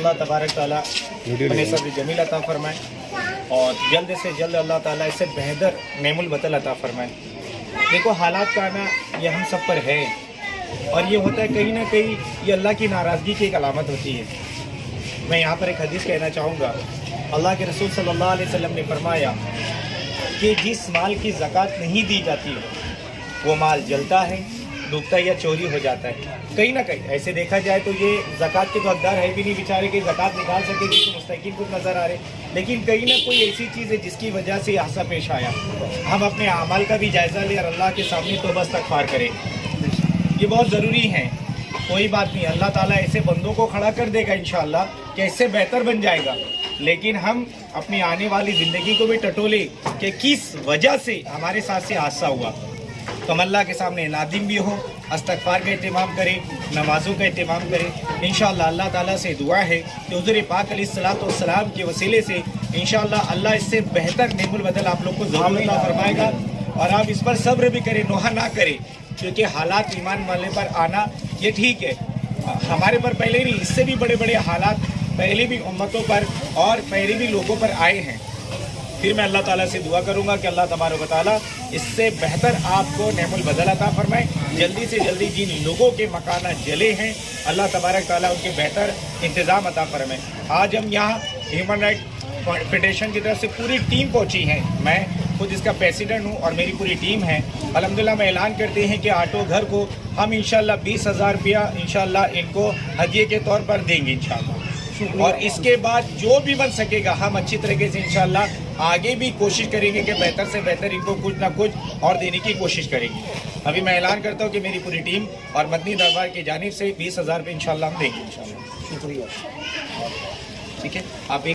अल्लाह तबारक ताला अपने सब्र जमील अता फरमाए और जल्द से जल्द अल्लाह ताला इससे बेहतर नेमुल बतल अता फरमाए। देखो हालात का आना ये हम सब पर है और ये होता है कहीं ना कहीं ये अल्लाह की नाराज़गी की एक अलामत होती है। मैं यहाँ पर एक हदीस कहना चाहूँगा। अल्लाह के रसूल सल्लल्लाहु अलैहि वसल्लम ने फरमाया कि जिस माल की ज़कात नहीं दी जाती वो माल जलता है, डूबता है या चोरी हो जाता है। कहीं ना कहीं ऐसे देखा जाए तो ये ज़कात के तो हकदार है भी नहीं बेचारे कि ज़कात निकाल सकेंगे तो मुस्तकिन कुछ नज़र आ रहे, लेकिन कहीं ना कोई ऐसी चीज़ है जिसकी वजह से हादसा पेश आया। हम अपने अमाल का भी जायज़ा लें और अल्लाह के सामने तौबा इस्तग़फ़ार करें, ये बहुत ज़रूरी है। कोई बात नहीं, अल्लाह ताला ऐसे बंदों को खड़ा कर देगा इंशाअल्लाह कि इससे बेहतर बन जाएगा, लेकिन हम अपनी आने वाली ज़िंदगी को भी टटोले कि किस वजह से हमारे साथ से हादसा हुआ। तो हम अल्लाह के सामने नादिम भी हो, इस्तग़फ़ार का एहतमाम करें, नमाज़ों का एहतमाम करें। इंशाअल्लाह अल्लाह ताला से दुआ है कि हुज़ूर पाक अलैहिस्सलाम के वसीले से इंशाअल्लाह अल्लाह इससे बेहतर नेमुल बदल आप लोग को ज़रूर अता फरमाएगा। और आप इस पर सब्र भी करें, नोहा ना करें, क्योंकि हालात ईमान वाले पर आना ये ठीक है, हमारे पर पहले नहीं, इससे भी बड़े बड़े हालात पहले भी उम्मतों पर और पहले भी लोगों पर आए हैं। फिर मैं अल्लाह ताला से दुआ करूंगा कि अल्लाह तबारक व तआला इससे बेहतर आपको नेमुल बदल अता फरमाए। जल्दी से जल्दी जिन लोगों के मकानात जले हैं अल्लाह तबारक ताला उनके बेहतर इंतज़ाम अता फरमाए। आज हम यहाँ ह्यूमन राइट फेडरेशन की तरफ से पूरी टीम पहुँची है, मैं खुद इसका प्रेसिडेंट हूँ और मेरी पूरी टीम है। अल्हम्दुलिल्लाह मैं ऐलान करते हैं कि ऑटो घर को हम इंशाअल्लाह 20,000 रुपया इंशाअल्लाह इनको हदिये के तौर पर देंगे इंशाअल्लाह। और इसके बाद जो भी बन सकेगा हम अच्छी तरीके से इंशाअल्लाह आगे भी कोशिश करेंगे कि बेहतर से बेहतर इनको कुछ ना कुछ और देने की कोशिश करेंगे। अभी मैं ऐलान करता हूँ कि मेरी पूरी टीम और मदनी दरबार की जानिब से 20,000 रुपये इंशाअल्लाह हम देंगे इंशाअल्लाह। शुक्रिया। ठीक है, आप